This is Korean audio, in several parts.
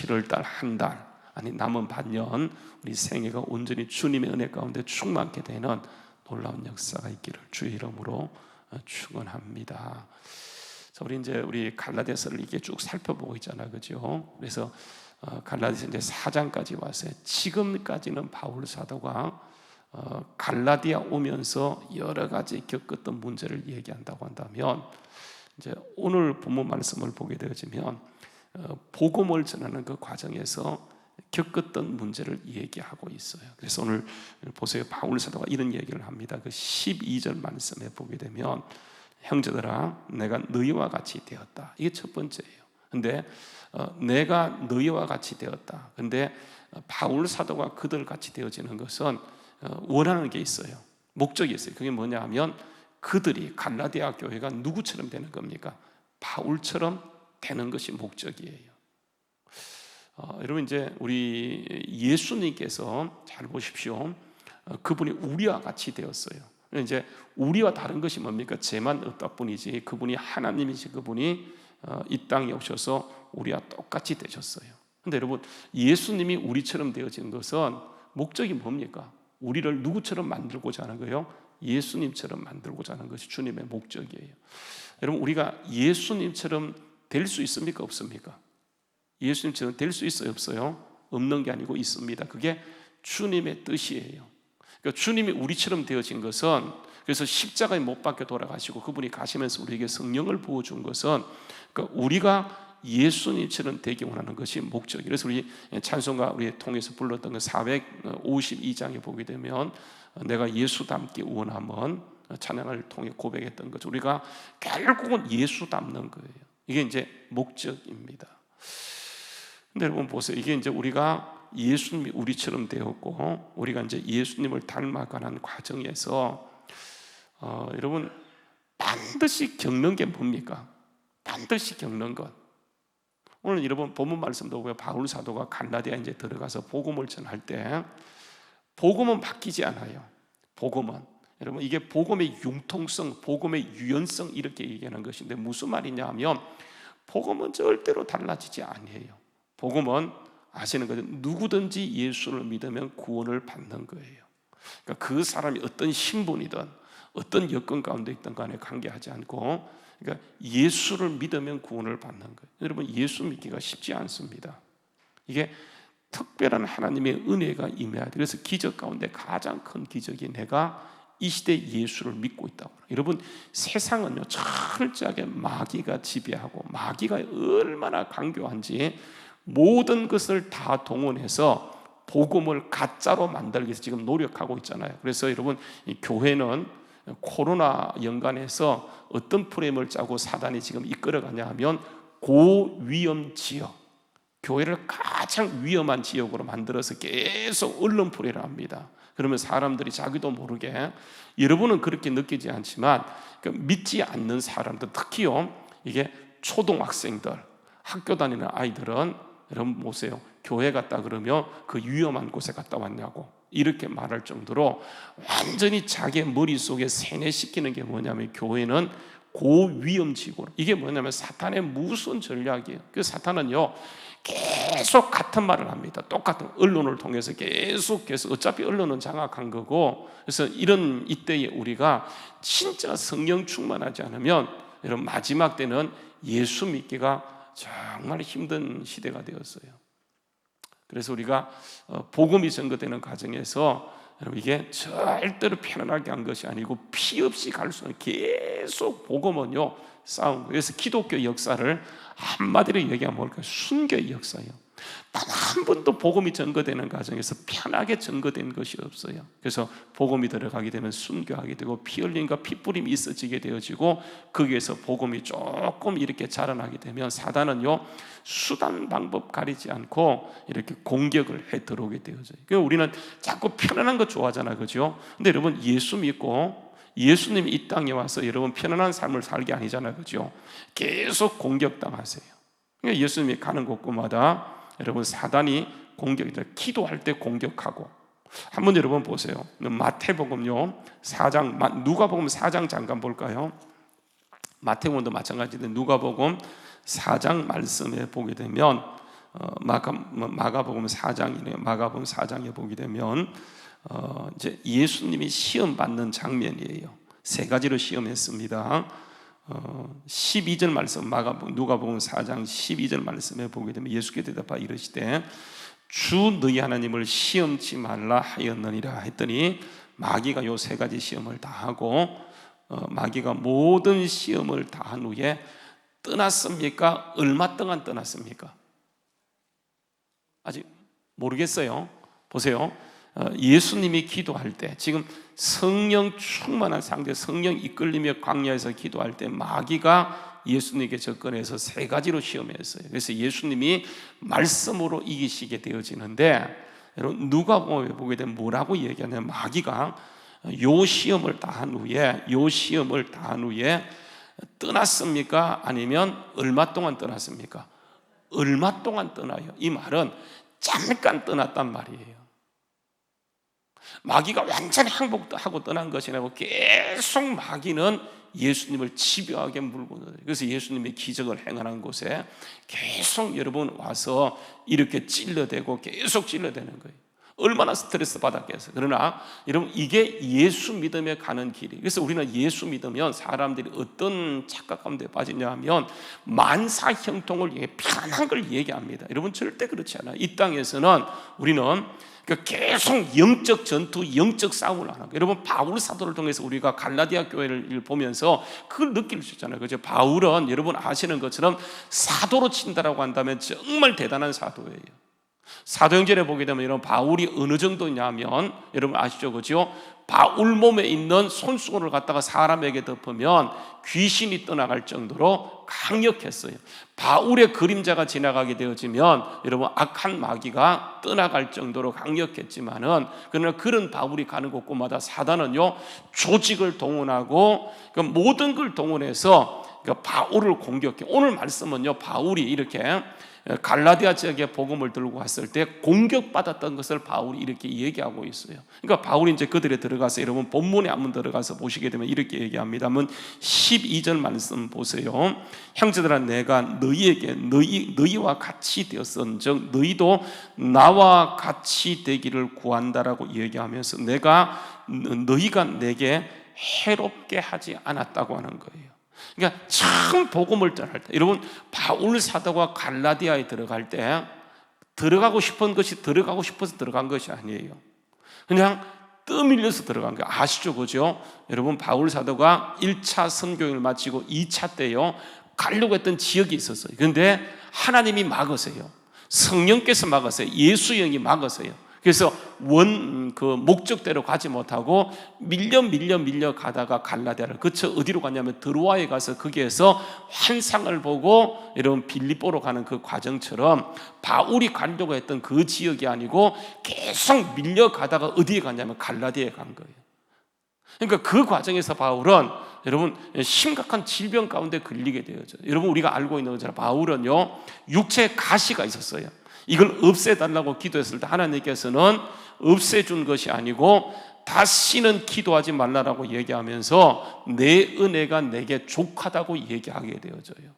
11월 달 한 달, 아니 남은 반년 우리 생애가 온전히 주님의 은혜 가운데 충만케 되는 놀라운 역사가 있기를 주의 이름으로 축원합니다. 우리 갈라디아서를 이렇게 쭉 살펴보고 있잖아요, 그죠? 그래서 갈라디아서 이제 4장까지 왔어요. 지금까지는 바울 사도가 갈라디아 오면서 여러 가지 겪었던 문제를 얘기한다고 한다면, 이제 오늘 본문 말씀을 보게 되어지면 복음을 전하는 그 과정에서 겪었던 문제를 얘기하고 있어요. 그래서 오늘 보세요. 바울 사도가 이런 얘기를 합니다. 그 12절 말씀에 보게 되면, 형제들아 내가 너희와 같이 되었다. 이게 첫 번째예요. 근데 내가 너희와 같이 되었다. 근데 바울 사도가 그들 같이 되어지는 것은 원하는 게 있어요. 목적이 있어요. 그게 뭐냐 하면, 그들이 갈라디아 교회가 누구처럼 되는 겁니까? 바울처럼 되는 것이 목적이에요. 여러분, 이제 우리 예수님께서 잘 보십시오. 그분이 우리와 같이 되었어요. 이제 우리와 다른 것이 뭡니까? 죄만 없다 뿐이지, 그분이 하나님이시, 그분이 이 땅에 오셔서 우리와 똑같이 되셨어요. 근데 여러분, 예수님이 우리처럼 되어진 것은 목적이 뭡니까? 우리를 누구처럼 만들고자 하는 거예요? 예수님처럼 만들고자 하는 것이 주님의 목적이에요. 여러분, 우리가 예수님처럼 될 수 있습니까? 없습니까? 예수님처럼 될 수 있어요? 없어요? 없는 게 아니고 있습니다. 그게 주님의 뜻이에요. 그러니까 주님이 우리처럼 되어진 것은, 그래서 십자가에 못 박혀 돌아가시고 그분이 가시면서 우리에게 성령을 부어준 것은, 그러니까 우리가 예수님처럼 되기 원하는 것이 목적이에요. 그래서 우리 찬송가 우리 통해서 불렀던 그 452장에 보게 되면, 내가 예수 닮기 원함은 찬양을 통해 고백했던 거죠. 우리가 결국은 예수 닮는 거예요. 이게 이제 목적입니다. 근데 여러분 보세요. 이게 이제 우리가 예수님이 우리처럼 되었고, 우리가 이제 예수님을 닮아가는 과정에서 여러분 반드시 겪는 게 뭡니까? 반드시 겪는 것. 오늘 여러분 본문 말씀도 보면 바울 사도가 갈라디아 이제 들어가서 복음을 전할 때, 복음은 바뀌지 않아요. 복음은, 여러분 이게 복음의 융통성, 복음의 유연성, 이렇게 얘기하는 것인데, 무슨 말이냐 하면, 복음은 절대로 달라지지 않아요. 복음은 아시는 거죠. 누구든지 예수를 믿으면 구원을 받는 거예요. 그러니까 그 사람이 어떤 신분이든 어떤 여건 가운데 있든 간에 관계하지 않고, 그러니까 예수를 믿으면 구원을 받는 거예요. 여러분, 예수 믿기가 쉽지 않습니다. 이게 특별한 하나님의 은혜가 임해야 돼요. 그래서 기적 가운데 가장 큰 기적이 내가 이 시대에 예수를 믿고 있다고. 여러분, 세상은요 철저하게 마귀가 지배하고, 마귀가 얼마나 강교한지 모든 것을 다 동원해서 복음을 가짜로 만들기 위해서 지금 노력하고 있잖아요. 그래서 여러분, 이 교회는 코로나 연관해서 어떤 프레임을 짜고 사단이 지금 이끌어가냐 하면, 고위험 지역, 교회를 가장 위험한 지역으로 만들어서 계속 언론 프레임을 합니다. 그러면 사람들이 자기도 모르게, 여러분은 그렇게 느끼지 않지만 믿지 않는 사람들, 특히요 이게 초등학생들, 학교 다니는 아이들은, 여러분 보세요, 교회 갔다 그러면 그 위험한 곳에 갔다 왔냐고 이렇게 말할 정도로 완전히 자기 머릿속에 세뇌시키는 게 뭐냐면, 교회는 고위험지구로. 이게 뭐냐면 사탄의 무슨 전략이에요. 그 사탄은요 계속 같은 말을 합니다. 똑같은 언론을 통해서 계속해서, 어차피 언론은 장악한 거고. 그래서 이런 이때에 우리가 진짜 성령 충만하지 않으면, 여러분 마지막 때는 예수 믿기가 정말 힘든 시대가 되었어요. 그래서 우리가 복음이 전거되는 과정에서, 여러분 이게 절대로 편안하게 한 것이 아니고 피 없이 갈 수는 계속 복음은요 싸운 거예요. 그래서 기독교 역사를 한마디로 얘기하면 뭘까요? 순교의 역사예요. 단 한 번도 복음이 전거되는 과정에서 편하게 전거된 것이 없어요. 그래서 복음이 들어가게 되면 순교하게 되고, 피 흘림과 피 뿌림이 있어지게 되어지고, 거기에서 복음이 조금 이렇게 자라나게 되면 사단은요 수단 방법 가리지 않고 이렇게 공격을 해 들어오게 되어져요. 그러니까 우리는 자꾸 편안한 거 좋아하잖아요, 그죠? 근데 여러분, 예수 믿고 예수님이 이 땅에 와서 여러분 편안한 삶을 살게 아니잖아요, 그죠? 계속 공격당하세요. 그러니까 예수님이 가는 곳곳마다 여러분 사단이 공격이다. 기도할 때 공격하고. 한번 여러분 보세요. 마태복음요 4장, 누가복음 4장 잠깐 볼까요? 마태복음도 마찬가지인데 누가복음 4장 말씀에 보게 되면 마가복음 4장이네요. 마가복음 4장에 보게 되면 이제 예수님이 시험 받는 장면이에요. 세 가지로 시험했습니다. 12절 말씀, 누가복음 4장 12절 말씀에 보게 되면 예수께서 대답하여 이르시되 주 너희 하나님을 시험치 말라 하였느니라 했더니 마귀가 요 세 가지 시험을 다 하고 마귀가 모든 시험을 다 한 후에 떠났습니까? 얼마 동안 떠났습니까? 아직 모르겠어요. 보세요. 예수님이 기도할 때, 지금 성령 충만한 상태, 성령 이끌리며 광야에서 기도할 때 마귀가 예수님에게 접근해서 세 가지로 시험했어요. 그래서 예수님이 말씀으로 이기시게 되어지는데, 여러분 누가복음에 보게 되면 뭐라고 얘기하냐면 마귀가 요 시험을 다 한 후에 떠났습니까? 아니면 얼마 동안 떠났습니까? 얼마 동안 떠나요? 이 말은 잠깐 떠났단 말이에요. 마귀가 완전히 항복하고 떠난 것이 아니고 계속 마귀는 예수님을 집요하게 물고 늘어요. 그래서 예수님이 기적을 행하는 곳에 계속 여러분 와서 이렇게 찔러대고 계속 찔러대는 거예요. 얼마나 스트레스 받았겠어요. 그러나 여러분 이게 예수 믿음에 가는 길이. 그래서 우리는 예수 믿으면 사람들이 어떤 착각 가운데 빠지냐 하면 만사 형통을 편한 걸 얘기합니다. 여러분 절대 그렇지 않아요. 이 땅에서는 우리는 계속 영적 전투, 영적 싸움을 하는 거예요. 여러분 바울 사도를 통해서 우리가 갈라디아 교회를 보면서 그걸 느낄 수 있잖아요. 그죠? 바울은 여러분 아시는 것처럼 사도로 친다라고 한다면 정말 대단한 사도예요. 사도행전에 보게 되면 여러분 바울이 어느 정도냐면 여러분 아시죠? 그죠? 바울 몸에 있는 손수건을 갖다가 사람에게 덮으면 귀신이 떠나갈 정도로 강력했어요. 바울의 그림자가 지나가게 되어지면 여러분 악한 마귀가 떠나갈 정도로 강력했지만은, 그러나 그런 바울이 가는 곳곳마다 사단은요 조직을 동원하고 모든 걸 동원해서 바울을 공격해. 오늘 말씀은요 바울이 이렇게 갈라디아 지역에 복음을 들고 갔을 때 공격받았던 것을 바울이 이렇게 얘기하고 있어요. 그러니까 바울이 이제 그들에 들어가서 여러분 본문에 한번 들어가서 보시게 되면 이렇게 얘기합니다. 한번 12절 말씀 보세요. 형제들아 내가 너희에게 너희와 같이 되었은즉 너희도 나와 같이 되기를 구한다라고 얘기하면서 너희가 내게 해롭게 하지 않았다고 하는 거예요. 그러니까 참 복음을 전할 때, 여러분 바울 사도가 갈라디아에 들어갈 때 들어가고 싶은 것이 들어가고 싶어서 들어간 것이 아니에요. 그냥 떠밀려서 들어간 거예요. 아시죠? 그죠? 여러분 바울 사도가 1차 선교행을 마치고 2차 때요 가려고 했던 지역이 있었어요. 그런데 하나님이 막으세요. 성령께서 막으세요. 예수 영이 막으세요. 그래서 그 목적대로 가지 못하고 밀려 가다가 갈라디아를 거쳐 어디로 갔냐면 드로아에 가서 거기에서 환상을 보고 여러분 빌립보로 가는 그 과정처럼 바울이 가려고 했던 그 지역이 아니고 계속 밀려가다가 어디에 갔냐면 갈라디아에 간 거예요. 그러니까 그 과정에서 바울은 여러분 심각한 질병 가운데 걸리게 되었죠. 여러분 우리가 알고 있는 것처럼 바울은요 육체에 가시가 있었어요. 이걸 없애달라고 기도했을 때 하나님께서는 없애준 것이 아니고 다시는 기도하지 말라라고 얘기하면서 내 은혜가 내게 족하다고 얘기하게 되어져요.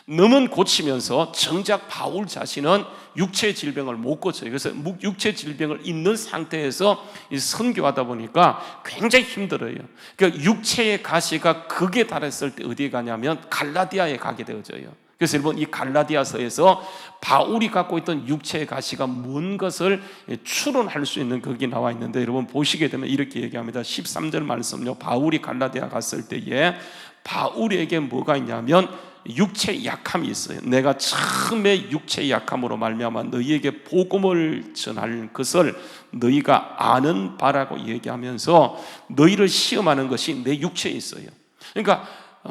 넘은 고치면서 정작 바울 자신은 육체의 질병을 못 고쳐요. 그래서 육체 질병을 있는 상태에서 선교하다 보니까 굉장히 힘들어요. 그러니까 육체의 가시가 극에 달했을 때 어디에 가냐면 갈라디아에 가게 되어져요. 그래서 여러분 이 갈라디아서에서 바울이 갖고 있던 육체의 가시가 뭔 것을 추론할 수 있는 거기 나와 있는데, 여러분 보시게 되면 이렇게 얘기합니다. 13절 말씀요. 바울이 갈라디아 갔을 때에 바울에게 뭐가 있냐면 육체의 약함이 있어요. 내가 처음에 육체의 약함으로 말미암아 너희에게 복음을 전할 것을 너희가 아는 바라고 얘기하면서 너희를 시험하는 것이 내 육체에 있어요. 그러니까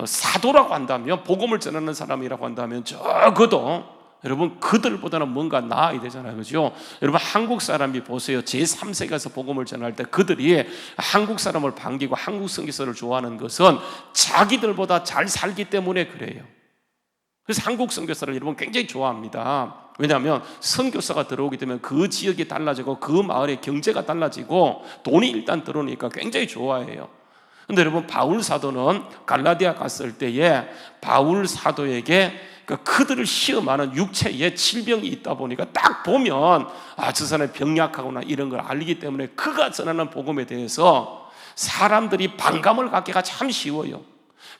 사도라고 한다면, 복음을 전하는 사람이라고 한다면 적어도 여러분 그들보다는 뭔가 나아야 되잖아요. 그죠? 여러분 한국 사람이 보세요. 제3세계에서 복음을 전할 때 그들이 한국 사람을 반기고 한국 선교사를 좋아하는 것은 자기들보다 잘 살기 때문에 그래요. 그래서 한국 선교사를 여러분 굉장히 좋아합니다. 왜냐하면 선교사가 들어오게 되면 그 지역이 달라지고 그 마을의 경제가 달라지고 돈이 일단 들어오니까 굉장히 좋아해요. 그런데 여러분 바울 사도는 갈라디아 갔을 때에 바울 사도에게 그들을 시험하는 육체에 질병이 있다 보니까 딱 보면 저 사람이 병약하구나 이런 걸 알기 때문에 그가 전하는 복음에 대해서 사람들이 반감을 갖기가 참 쉬워요.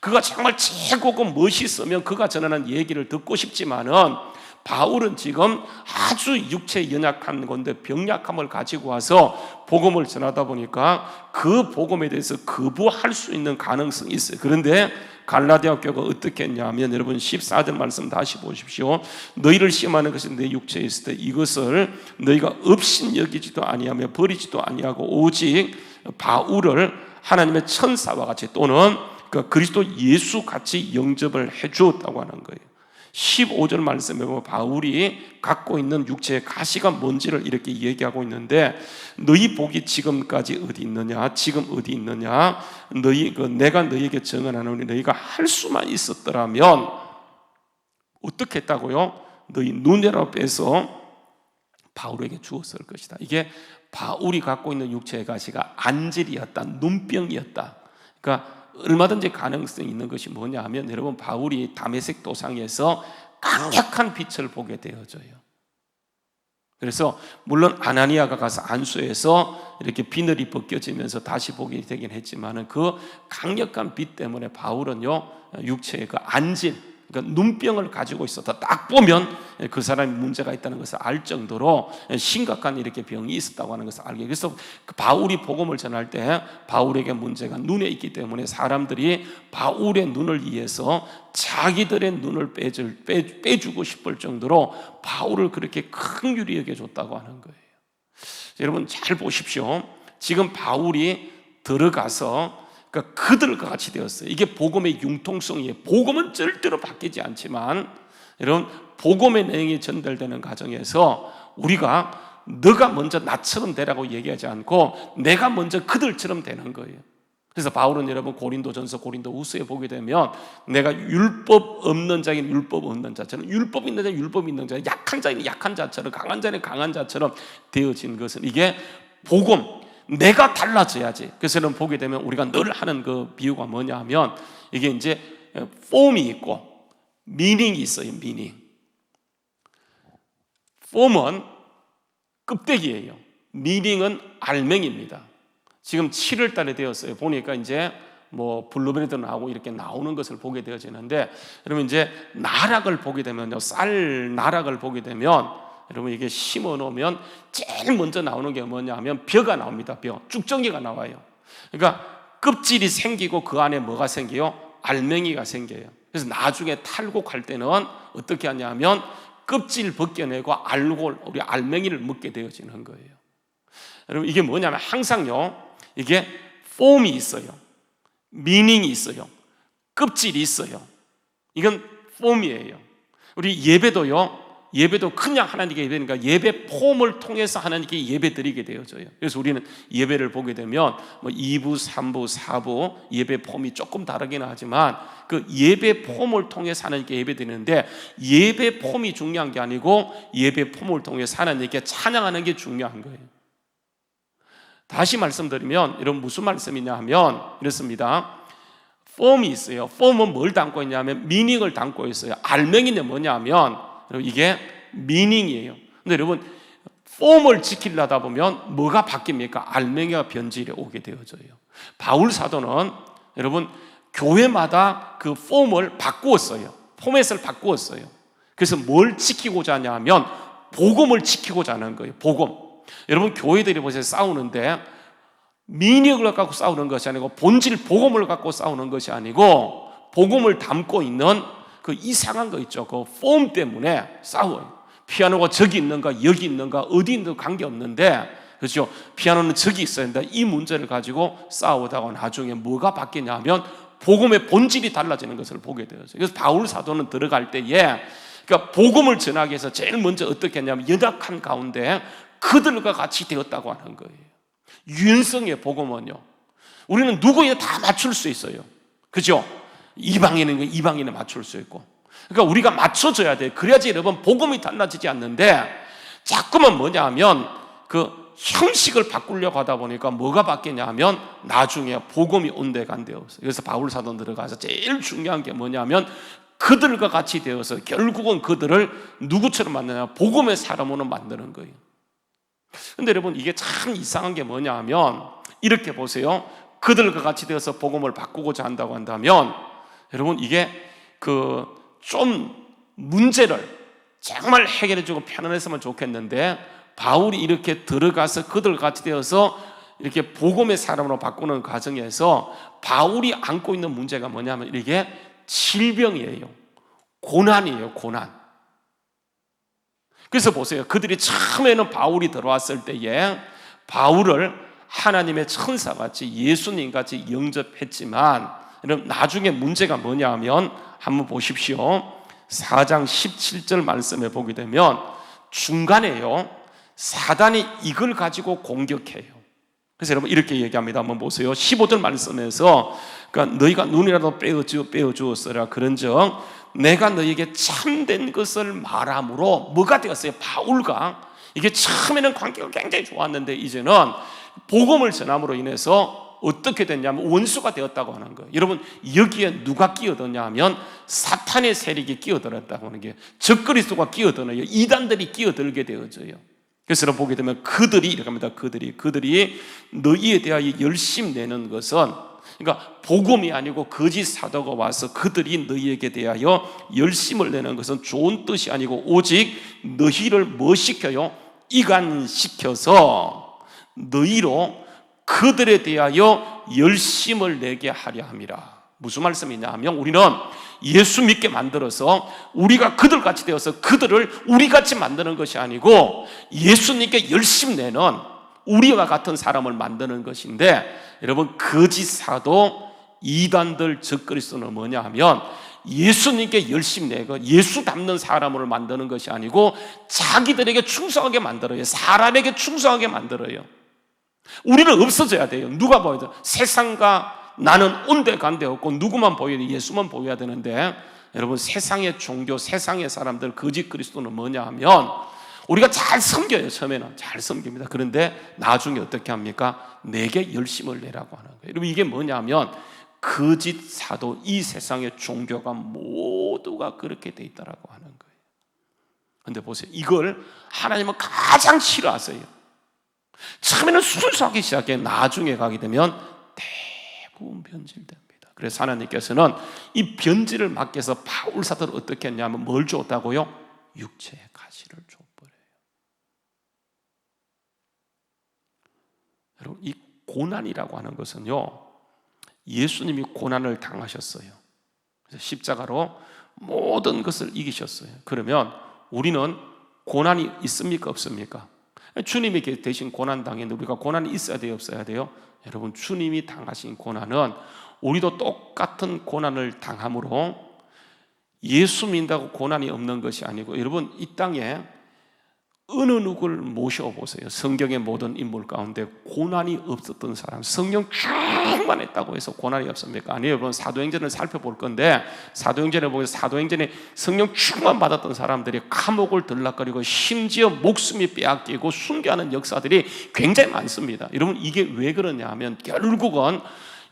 그가 정말 최고고 멋있으면 그가 전하는 얘기를 듣고 싶지만은 바울은 지금 아주 육체에 연약한 건데 병약함을 가지고 와서 복음을 전하다 보니까 그 복음에 대해서 거부할 수 있는 가능성이 있어요. 그런데 갈라디아 교회가 어떻게 했냐면 여러분 14절 말씀 다시 보십시오. 너희를 시험하는 것이 내 육체에 있을 때 이것을 너희가 업신 여기지도 아니하며 버리지도 아니하고 오직 바울을 하나님의 천사와 같이 또는 그리스도 예수 같이 영접을 해 주었다고 하는 거예요. 15절 말씀에 보면 바울이 갖고 있는 육체의 가시가 뭔지를 이렇게 얘기하고 있는데 너희 복이 지금까지 어디 있느냐? 지금 어디 있느냐? 내가 너희에게 증언하노니 너희가 할 수만 있었더라면 어떻게 했다고요? 너희 눈에라 빼서 바울에게 주었을 것이다. 이게 바울이 갖고 있는 육체의 가시가 안질이었다, 눈병이었다. 그러니까 얼마든지 가능성이 있는 것이 뭐냐 하면 여러분 바울이 다메섹 도상에서 강력한 빛을 보게 되어져요. 그래서 물론 아나니아가 가서 안수해서 이렇게 비늘이 벗겨지면서 다시 보게 되긴 했지만 그 강력한 빛 때문에 바울은요 육체의 그 안질, 그러니까 눈병을 가지고 있었다. 딱 보면 그 사람이 문제가 있다는 것을 알 정도로 심각한 이렇게 병이 있었다고 하는 것을 알게. 그래서 바울이 복음을 전할 때 바울에게 문제가 눈에 있기 때문에 사람들이 바울의 눈을 위해서 자기들의 눈을 빼주고 싶을 정도로 바울을 그렇게 큰 유리 여겨줬다고 하는 거예요. 여러분 잘 보십시오. 지금 바울이 들어가서 그들과 같이 되었어요. 이게 복음의 융통성이에요. 복음은 절대로 바뀌지 않지만 여러분 복음의 내용이 전달되는 과정에서 우리가 너가 먼저 나처럼 되라고 얘기하지 않고 내가 먼저 그들처럼 되는 거예요. 그래서 바울은 여러분 고린도전서 고린도후서에 보게 되면 내가 율법 없는 자에게 율법 없는 자처럼 율법 있는 자는 율법 있는 자, 약한 자에게 약한 자처럼 강한 자는 강한 자처럼 되어진 것은 이게 복음, 내가 달라져야지. 그래서 여러분 보게 되면 우리가 늘 하는 그 비유가 뭐냐 하면 이게 이제 폼이 있고 미닝이 있어요. 미닝. 폼은 껍데기예요. 미닝은 알맹이입니다. 지금 7월 달에 되었어요. 보니까 이제 뭐 블루베리도 나오고 이렇게 나오는 것을 보게 되어지는데 여러분 이제 나락을 보게 되면요. 쌀 나락을 보게 되면 여러분 이게 심어 놓으면 제일 먼저 나오는 게 뭐냐 하면 벼가 나옵니다. 벼, 쭉정이가 나와요. 그러니까 껍질이 생기고 그 안에 뭐가 생겨요? 알맹이가 생겨요. 그래서 나중에 탈곡할 때는 어떻게 하냐면 껍질 벗겨내고 알골, 우리 알맹이를 먹게 되어지는 거예요. 여러분 이게 뭐냐면 항상요 이게 폼이 있어요. 미닝이 있어요. 껍질이 있어요. 이건 폼이에요. 우리 예배도 그냥 하나님께 예배니까 예배 폼을 통해서 하나님께 예배 드리게 되어져요. 그래서 우리는 예배를 보게 되면 뭐 2부, 3부, 4부 예배 폼이 조금 다르긴 하지만 그 예배 폼을 통해서 하나님께 예배 드리는데 예배 폼이 중요한 게 아니고 예배 폼을 통해서 하나님께 찬양하는 게 중요한 거예요. 다시 말씀드리면 여러분 무슨 말씀이냐 하면 이렇습니다. 폼이 있어요. 폼은 뭘 담고 있냐면 미닝을 담고 있어요. 알맹이는 뭐냐 하면 이게 미닝이에요. 근데 여러분 폼을 지키려다 보면 뭐가 바뀝니까? 알맹이가 변질해 오게 되어져요. 바울 사도는 여러분 교회마다 그 폼을 바꾸었어요. 포맷을 바꾸었어요. 그래서 뭘 지키고자 하냐면 복음을 지키고자 하는 거예요. 복음. 여러분 교회들이 보세요. 싸우는데 민익을 갖고 싸우는 것이 아니고 본질 복음을 갖고 싸우는 것이 아니고 복음을 담고 있는 그 이상한 거 있죠. 그 폼 때문에 싸워요. 피아노가 저기 있는가 여기 있는가 어디 있는가 관계없는데 그렇죠. 피아노는 저기 있어야 된다. 이 문제를 가지고 싸우다가 나중에 뭐가 바뀌냐면 복음의 본질이 달라지는 것을 보게 되어요. 그래서 바울 사도는 들어갈 때에 그러니까 복음을 전하기 위해서 제일 먼저 어떻게 했냐면 연약한 가운데 그들과 같이 되었다고 하는 거예요. 유연성의 복음은요. 우리는 누구에 다 맞출 수 있어요. 그죠? 이방인은 이방인에 맞출 수 있고. 그러니까 우리가 맞춰줘야 돼요. 그래야지 여러분 복음이 달라지지 않는데 자꾸만 뭐냐 하면 그 형식을 바꾸려고 하다 보니까 뭐가 바뀌냐 하면 나중에 복음이 온데간데 없어요. 그래서 바울 사도 들어가서 제일 중요한 게 뭐냐면 그들과 같이 되어서 결국은 그들을 누구처럼 만드냐? 복음의 사람으로 만드는 거예요. 근데 여러분, 이게 참 이상한 게 뭐냐 하면, 이렇게 보세요. 그들과 같이 되어서 복음을 바꾸고자 한다고 한다면, 여러분, 이게 좀 문제를 정말 해결해주고 편안했으면 좋겠는데, 바울이 이렇게 들어가서 그들과 같이 되어서 이렇게 복음의 사람으로 바꾸는 과정에서 바울이 안고 있는 문제가 뭐냐면, 이게 질병이에요. 고난이에요, 고난. 그래서 보세요. 그들이 처음에는 바울이 들어왔을 때에 바울을 하나님의 천사같이 예수님같이 영접했지만, 여러분, 나중에 문제가 뭐냐 하면, 한번 보십시오. 4장 17절 말씀에 보게 되면 중간에요, 사단이 이걸 가지고 공격해요. 그래서 여러분 이렇게 얘기합니다. 한번 보세요. 15절 말씀에서, 그러니까 너희가 눈이라도 빼어주었으라 그런즉 내가 너희에게 참된 것을 말함으로 뭐가 되었어요? 바울과 이게 처음에는 관계가 굉장히 좋았는데 이제는 복음을 전함으로 인해서 어떻게 됐냐면 원수가 되었다고 하는 거예요. 여러분, 여기에 누가 끼어드냐 하면 사탄의 세력이 끼어들었다고 하는 게, 적그리스도가 끼어드는, 이단들이 끼어들게 되어져요. 그래서 보게 되면 그들이 이렇게 합니다. 그들이 너희에 대하여 열심 내는 것은, 그러니까 복음이 아니고 거짓 사도가 와서 그들이 너희에게 대하여 열심을 내는 것은 좋은 뜻이 아니고 오직 너희를 뭐 시켜요? 이간시켜서 너희로 그들에 대하여 열심을 내게 하려 함이라. 무슨 말씀이냐 하면, 우리는 예수 믿게 만들어서 우리가 그들같이 되어서 그들을 우리같이 만드는 것이 아니고 예수님께 열심 내는 우리와 같은 사람을 만드는 것인데, 여러분, 거짓 사도, 이단들, 적그리스도는 뭐냐 하면 예수님께 열심 내고 예수 닮는 사람을 만드는 것이 아니고 자기들에게 충성하게 만들어요. 사람에게 충성하게 만들어요. 우리는 없어져야 돼요. 누가 보여야 돼요? 세상과 나는 온데간데 없고 누구만 보여야 돼? 예수만 보여야 되는데, 여러분, 세상의 종교, 세상의 사람들, 거짓 그리스도는 뭐냐 하면 우리가 잘 섬겨요. 처음에는 잘 섬깁니다. 그런데 나중에 어떻게 합니까? 내게 열심을 내라고 하는 거예요. 여러분, 이게 뭐냐 하면 거짓 사도, 이 세상의 종교가 모두가 그렇게 돼 있다라고 하는 거예요. 그런데 보세요, 이걸 하나님은 가장 싫어하세요. 처음에는 순수하게 시작해 나중에 가게 되면 대부분 변질됩니다. 그래서 하나님께서는 이 변질을 막기 위해서 바울 사도를 어떻게 했냐면 뭘 줬다고요? 육체의 가시를 줘버려요. 여러분, 이 고난이라고 하는 것은요, 예수님이 고난을 당하셨어요. 그래서 십자가로 모든 것을 이기셨어요. 그러면 우리는 고난이 있습니까? 없습니까? 주님이 대신 고난 당했는데 우리가 고난이 있어야 돼요? 없어야 돼요? 여러분, 주님이 당하신 고난은 우리도 똑같은 고난을 당함으로 예수 믿는다고 고난이 없는 것이 아니고, 여러분, 이 땅에 어느 누구를 모셔보세요. 성경의 모든 인물 가운데 고난이 없었던 사람, 성령 충만했다고 해서 고난이 없습니까? 아니에요. 여러분, 사도행전을 살펴볼 건데 사도행전에 보면 사도행전에 성령 충만 받았던 사람들이 감옥을 들락거리고 심지어 목숨이 빼앗기고 순교하는 역사들이 굉장히 많습니다. 여러분, 이게 왜 그러냐 하면 결국은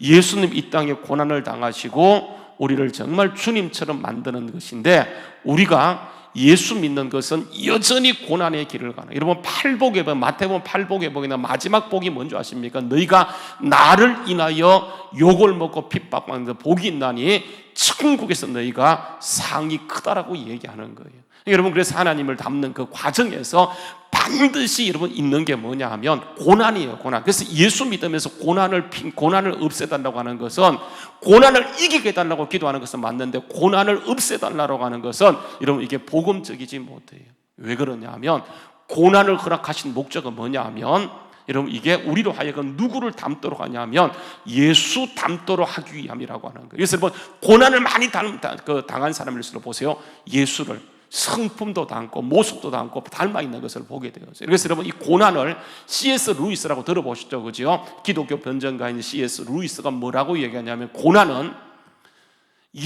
예수님 이 땅에 고난을 당하시고 우리를 정말 주님처럼 만드는 것인데, 우리가 예수 믿는 것은 여전히 고난의 길을 가는. 여러분, 팔복에 보면, 마태복음 팔복에 보면 마지막 복이 뭔지 아십니까? 너희가 나를 인하여 욕을 먹고 핍박받는 복이 있나니 천국에서 너희가 상이 크다라고 얘기하는 거예요. 여러분, 그래서 하나님을 닮는 그 과정에서 반드시 여러분 있는 게 뭐냐 하면 고난이에요. 고난. 그래서 예수 믿으면서 고난을 없애달라고 하는 것은, 고난을 이기게 해달라고 기도하는 것은 맞는데 고난을 없애달라고 하는 것은 여러분 이게 복음적이지 못해요. 왜 그러냐 하면 고난을 허락하신 목적은 뭐냐 하면, 여러분, 이게 우리로 하여금 누구를 닮도록 하냐면 예수 닮도록 하기 위함이라고 하는 거예요. 그래서 여러분, 고난을 많이 당한 사람일수록 보세요, 예수를 성품도 닮고 모습도 닮고 닮아 있는 것을 보게 되어요. 그래서 여러분, 이 고난을 C.S. 루이스라고 들어보셨죠? 그죠? 기독교 변증가인 C.S. 루이스가 뭐라고 얘기하냐면, 고난은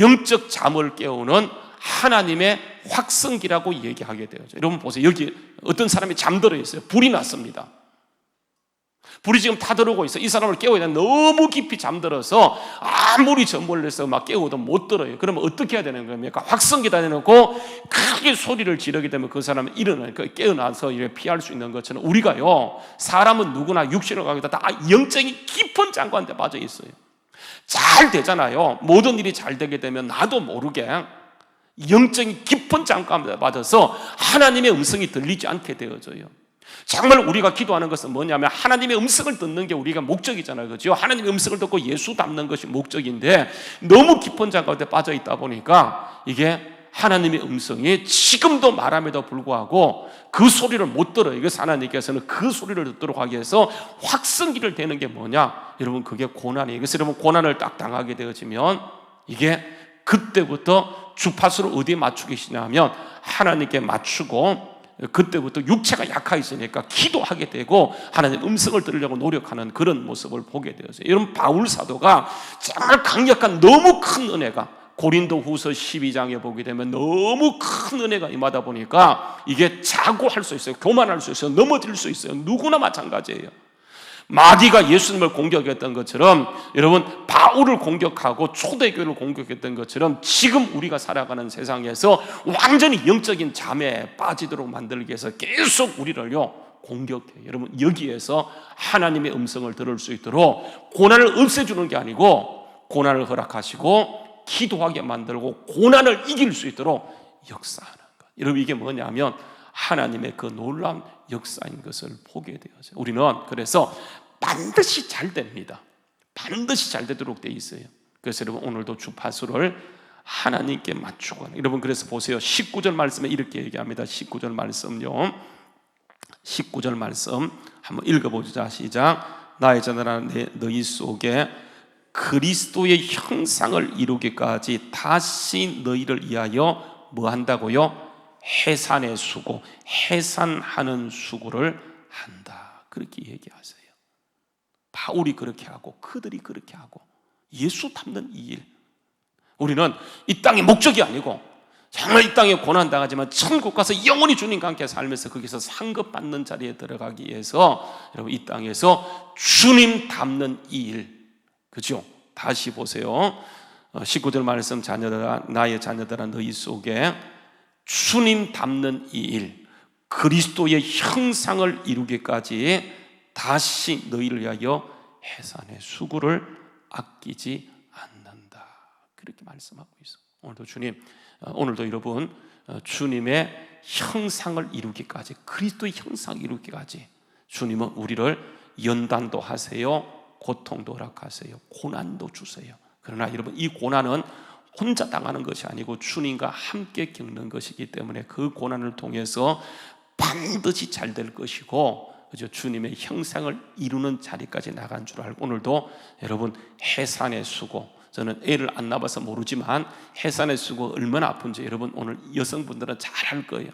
영적 잠을 깨우는 하나님의 확성기라고 얘기하게 되어요. 여러분 보세요. 여기 어떤 사람이 잠들어 있어요. 불이 났습니다. 불이 지금 타들어오고 있어. 이 사람을 깨워야 돼. 너무 깊이 잠들어서 아무리 전보를 해서 막 깨워도 못 들어요. 그러면 어떻게 해야 되는 겁니까? 확성기다 내놓고 크게 소리를 지르게 되면 그 사람은 일어나니까 깨어나서 피할 수 있는 것처럼, 우리가요, 사람은 누구나 육신을 가기도 다 영적인 깊은 장관한테 빠져 있어요. 잘 되잖아요. 모든 일이 잘 되게 되면 나도 모르게 영적인 깊은 장관한테 빠져서 하나님의 음성이 들리지 않게 되어져요. 정말 우리가 기도하는 것은 뭐냐면 하나님의 음성을 듣는 게 우리가 목적이잖아요. 그렇죠? 하나님의 음성을 듣고 예수 닮는 것이 목적인데 너무 깊은 장관한테 빠져 있다 보니까 이게 하나님의 음성이 지금도 말함에도 불구하고 그 소리를 못 들어요. 이것은 하나님께서는 그 소리를 듣도록 하기 위해서 확성기를 대는 게 뭐냐? 여러분, 그게 고난이에요. 그래서 여러분, 고난을 딱 당하게 되어지면 이게 그때부터 주파수를 어디에 맞추시냐면 하나님께 맞추고, 그때부터 육체가 약해지니까 기도하게 되고 하나님 음성을 들으려고 노력하는 그런 모습을 보게 되었어요. 여러분, 바울 사도가 정말 강력한 너무 큰 은혜가, 고린도 후서 12장에 보게 되면 너무 큰 은혜가 임하다 보니까 이게 자고할 수 있어요. 교만할 수 있어요. 넘어질 수 있어요. 누구나 마찬가지예요. 마귀가 예수님을 공격했던 것처럼, 여러분, 바울을 공격하고 초대교회를 공격했던 것처럼 지금 우리가 살아가는 세상에서 완전히 영적인 잠에 빠지도록 만들기 위해서 계속 우리를요 공격해요. 여러분, 여기에서 하나님의 음성을 들을 수 있도록 고난을 없애주는 게 아니고 고난을 허락하시고 기도하게 만들고 고난을 이길 수 있도록 역사하는 것. 여러분, 이게 뭐냐면 하나님의 그 놀라운 역사인 것을 보게 되어요. 우리는 그래서 반드시 잘 됩니다. 반드시 잘 되도록 되어 있어요. 그래서 여러분, 오늘도 주파수를 하나님께 맞추고, 여러분, 그래서 보세요. 19절 말씀에 이렇게 얘기합니다. 19절 말씀요, 19절 말씀 한번 읽어보자. 시작. 나의 자녀들아, 너희 속에 그리스도의 형상을 이루기까지 다시 너희를 위하여 뭐 한다고요? 해산의 수고, 해산하는 수고를 한다. 그렇게 얘기하세요. 바울이 그렇게 하고 그들이 그렇게 하고 예수 닮는 이 일. 우리는 이 땅의 목적이 아니고 정말 이 땅에 고난당하지만 천국 가서 영원히 주님과 함께 살면서 거기서 상급받는 자리에 들어가기 위해서 여러분, 이 땅에서 주님 닮는 이 일. 그죠? 다시 보세요. 19절 말씀, 자녀들아, 나의 자녀들아, 너희 속에 주님 닮는 이 일, 그리스도의 형상을 이루기까지 다시 너희를 위하여 해산의 수고를 아끼지 않는다. 그렇게 말씀하고 있어. 오늘도 주님, 오늘도 여러분, 주님의 형상을 이루기까지, 그리스도의 형상을 이루기까지 주님은 우리를 연단도 하세요, 고통도 허락하세요, 고난도 주세요. 그러나 여러분, 이 고난은 혼자 당하는 것이 아니고 주님과 함께 겪는 것이기 때문에 그 고난을 통해서 반드시 잘 될 것이고, 그죠? 주님의 형상을 이루는 자리까지 나간 줄 알고, 오늘도 여러분, 해산의 수고, 저는 애를 안 낳아서 모르지만 해산의 수고 얼마나 아픈지 여러분, 오늘 여성분들은 잘 알 거예요.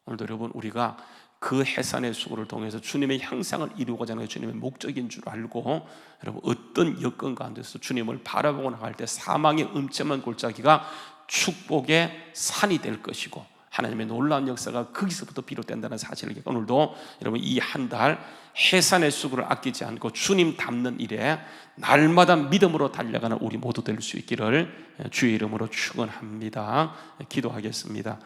오늘도 여러분, 우리가 그 해산의 수고를 통해서 주님의 형상을 이루고자 하는 주님의 목적인 줄 알고, 여러분, 어떤 여건 가운데서 주님을 바라보고 나갈 때 사망의 음침한 골짜기가 축복의 산이 될 것이고 하나님의 놀라운 역사가 거기서부터 비롯된다는 사실을, 오늘도 여러분, 이 한 달 해산의 수고를 아끼지 않고 주님 닮는 일에 날마다 믿음으로 달려가는 우리 모두 될 수 있기를 주의 이름으로 축원합니다. 기도하겠습니다.